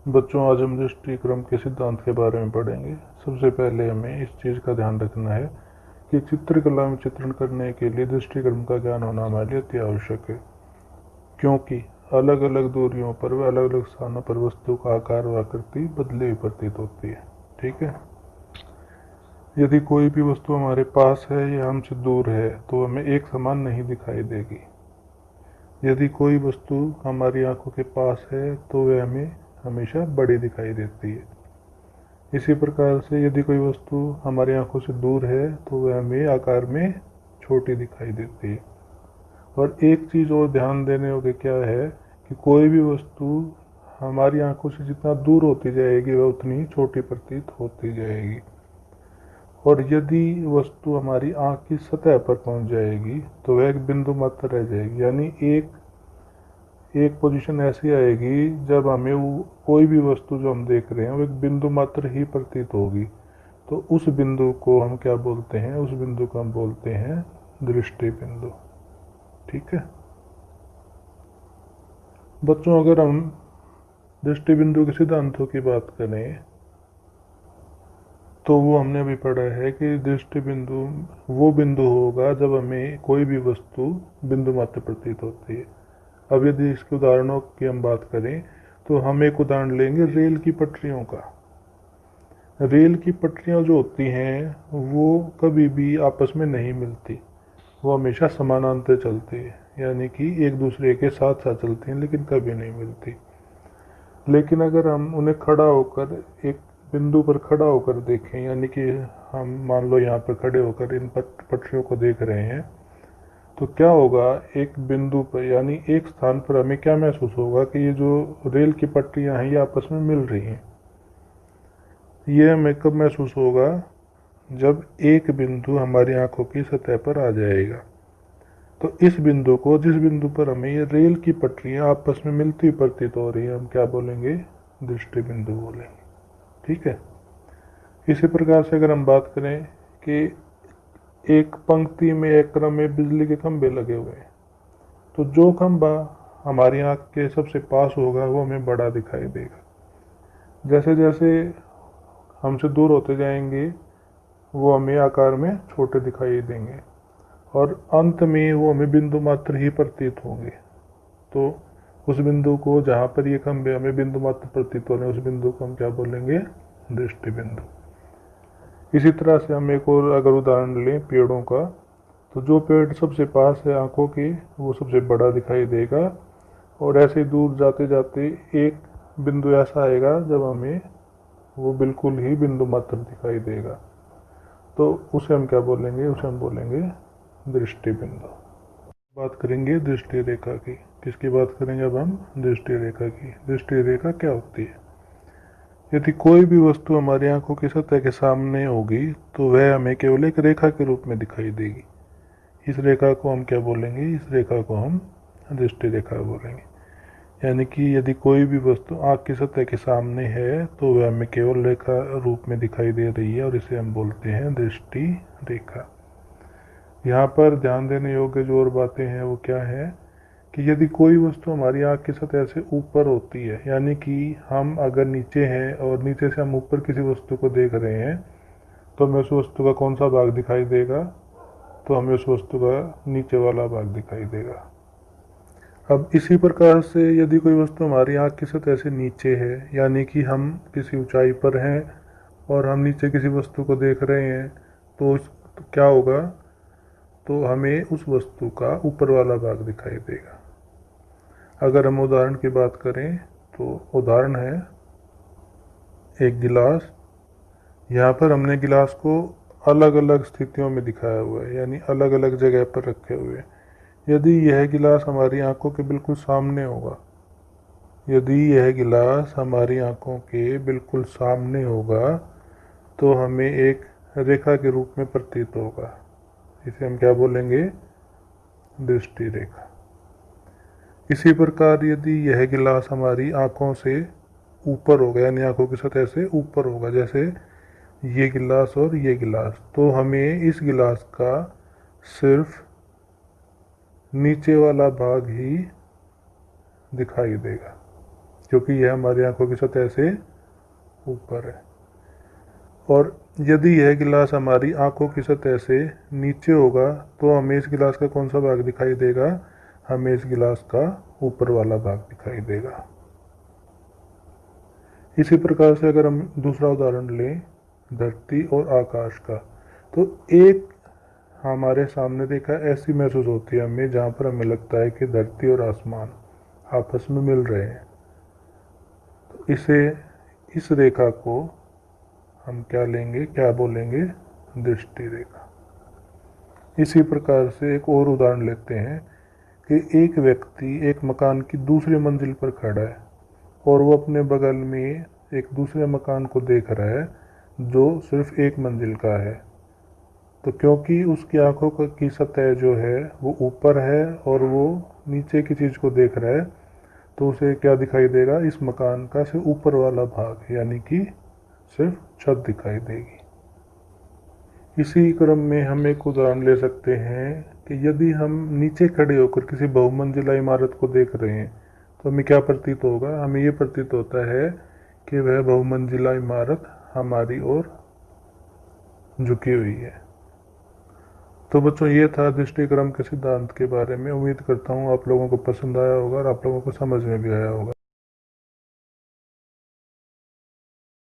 बच्चों, आज हम दृष्टिक्रम के सिद्धांत के बारे में पढ़ेंगे। सबसे पहले हमें इस चीज़ का ध्यान रखना है कि चित्रकला में चित्रण करने के लिए दृष्टिक्रम का ज्ञान होना हमारे लिए अति आवश्यक है, क्योंकि अलग अलग दूरियों पर व अलग अलग स्थानों पर वस्तु का आकार व आकृति बदली हुई प्रतीत होती है। ठीक है। यदि कोई भी वस्तु हमारे पास है या हमसे दूर है तो हमें एक समान नहीं दिखाई देगी। यदि कोई वस्तु हमारी आंखों के पास है तो वह हमें हमेशा बड़ी दिखाई देती है। इसी प्रकार से यदि कोई वस्तु हमारी आंखों से दूर है तो वह हमें आकार में छोटी दिखाई देती है। और एक चीज़ और ध्यान देने योग्य क्या है कि कोई भी वस्तु हमारी आंखों से जितना दूर होती जाएगी वह उतनी छोटी प्रतीत होती जाएगी। और यदि वस्तु हमारी आंख की सतह पर पहुंच जाएगी तो वह एक बिंदु मात्र रह जाएगी, यानी एक पोजीशन ऐसी आएगी जब हमें वो कोई भी वस्तु जो हम देख रहे हैं वो एक बिंदु मात्र ही प्रतीत होगी। तो उस बिंदु को हम क्या बोलते हैं? उस बिंदु को हम बोलते हैं दृष्टि बिंदु। ठीक है बच्चों, अगर हम दृष्टि बिंदु के सिद्धांतों की बात करें तो वो हमने अभी पढ़ा है कि दृष्टि बिंदु वो बिंदु होगा जब हमें कोई भी वस्तु बिंदु मात्र प्रतीत होती है। अब यदि इसके उदाहरणों की हम बात करें तो हम एक उदाहरण लेंगे रेल की पटरियों का। रेल की पटरियां जो होती हैं वो कभी भी आपस में नहीं मिलती, वो हमेशा समानांतर चलती है, यानी कि एक दूसरे के साथ साथ चलती हैं लेकिन कभी नहीं मिलती। लेकिन अगर हम उन्हें खड़ा होकर एक बिंदु पर खड़ा होकर देखें, यानी कि हम मान लो यहाँ पर खड़े होकर इन पटरियों को देख रहे हैं, तो क्या होगा? एक बिंदु पर यानी एक स्थान पर हमें क्या महसूस होगा कि ये जो रेल की पटरियां हैं ये आपस में मिल रही हैं। ये हमें कब महसूस होगा? जब एक बिंदु हमारी आंखों की सतह पर आ जाएगा। तो इस बिंदु को, जिस बिंदु पर हमें ये रेल की पटरियां आपस में मिलती प्रतीत हो रही है, हम क्या बोलेंगे? दृष्टि बिंदु बोलेंगे। ठीक है। इसी प्रकार से अगर हम बात करें कि एक पंक्ति में एक क्रम में बिजली के खंभे लगे हुए हैं, तो जो खंभा हमारी आंख के सबसे पास होगा वो हमें बड़ा दिखाई देगा। जैसे जैसे हमसे दूर होते जाएंगे वो हमें आकार में छोटे दिखाई देंगे और अंत में वो हमें बिंदु मात्र ही प्रतीत होंगे। तो उस बिंदु को, जहाँ पर ये खंभे हमें बिंदु मात्र प्रतीत हो रहे हैं, उस बिंदु को हम क्या बोलेंगे? दृष्टि बिंदु। इसी तरह से हम एक और अगर उदाहरण लें पेड़ों का, तो जो पेड़ सबसे पास है आंखों के वो सबसे बड़ा दिखाई देगा, और ऐसे ही दूर जाते जाते एक बिंदु ऐसा आएगा जब हमें वो बिल्कुल ही बिंदु मात्र दिखाई देगा। तो उसे हम क्या बोलेंगे? उसे हम बोलेंगे दृष्टि बिंदु। बात करेंगे दृष्टि रेखा की। किसकी बात करेंगे अब हम? दृष्टि रेखा की। दृष्टि रेखा क्या होती है? यदि कोई भी वस्तु हमारी आंखों की सतह के सामने होगी तो वह हमें केवल एक रेखा के रूप में दिखाई देगी। इस रेखा को हम क्या बोलेंगे? इस रेखा को हम दृष्टि रेखा बोलेंगे। यानी कि यदि कोई भी वस्तु आंख की सतह के सामने है तो वह हमें केवल रेखा रूप में दिखाई दे रही है, और इसे हम बोलते हैं दृष्टि रेखा। यहाँ पर ध्यान देने योग्य जो और बातें हैं वो क्या है कि यदि कोई वस्तु हमारी आंख की सतह से ऊपर होती है, यानी कि हम अगर नीचे हैं और नीचे से हम ऊपर किसी वस्तु को देख रहे हैं, तो हमें उस वस्तु का कौन सा भाग दिखाई देगा? तो हमें उस वस्तु का नीचे वाला भाग दिखाई देगा। अब इसी प्रकार से यदि कोई वस्तु हमारी आंख की सतह से नीचे है, यानी कि हम किसी ऊंचाई पर हैं और हम नीचे किसी वस्तु को देख रहे हैं, तो क्या होगा? तो हमें उस वस्तु का ऊपर वाला भाग दिखाई देगा। अगर हम उदाहरण की बात करें तो उदाहरण है एक गिलास। यहाँ पर हमने गिलास को अलग अलग स्थितियों में दिखाया हुआ है, यानी अलग अलग जगह पर रखे हुए हैं। यदि यह गिलास हमारी आंखों के बिल्कुल सामने होगा, यदि यह गिलास हमारी आंखों के बिल्कुल सामने होगा तो हमें एक रेखा के रूप में प्रतीत होगा। इसे हम क्या बोलेंगे? दृष्टि रेखा। इसी प्रकार यदि यह गिलास हमारी आंखों से ऊपर होगा, यानी आंखों की सतह से ऊपर होगा, जैसे ये गिलास और ये गिलास, तो हमें इस गिलास का सिर्फ नीचे वाला भाग ही दिखाई देगा। क्योंकि यह हमारी आंखों की सतह से ऊपर है। और यदि यह गिलास हमारी आंखों की सतह से नीचे होगा तो हमें इस गिलास का कौन सा भाग दिखाई देगा? हमें इस गिलास का ऊपर वाला भाग दिखाई देगा। इसी प्रकार से अगर हम दूसरा उदाहरण लें धरती और आकाश का, तो एक हमारे सामने देखा ऐसी महसूस होती है हमें जहाँ पर हमें लगता है कि धरती और आसमान आपस में मिल रहे हैं। तो इस रेखा को हम क्या लेंगे, क्या बोलेंगे? दृष्टि रेखा। इसी प्रकार से एक और उदाहरण लेते हैं कि एक व्यक्ति एक मकान की दूसरी मंजिल पर खड़ा है और वो अपने बगल में एक दूसरे मकान को देख रहा है जो सिर्फ एक मंजिल का है। तो क्योंकि उसकी आंखों की सतह जो है वो ऊपर है और वो नीचे की चीज़ को देख रहा है, तो उसे क्या दिखाई देगा? इस मकान का सिर्फ ऊपर वाला भाग, यानी कि सिर्फ छत दिखाई देगी। इसी क्रम में हम एक उदाहरण ले सकते हैं कि यदि हम नीचे खड़े होकर किसी बहुमंजिला इमारत को देख रहे हैं तो हमें क्या प्रतीत होगा? हमें ये प्रतीत होता है कि वह बहुमंजिला इमारत हमारी ओर झुकी हुई है। तो बच्चों, ये था दृष्टिक्रम के सिद्धांत के बारे में। उम्मीद करता हूँ आप लोगों को पसंद आया होगा और आप लोगों को समझ में भी आया होगा।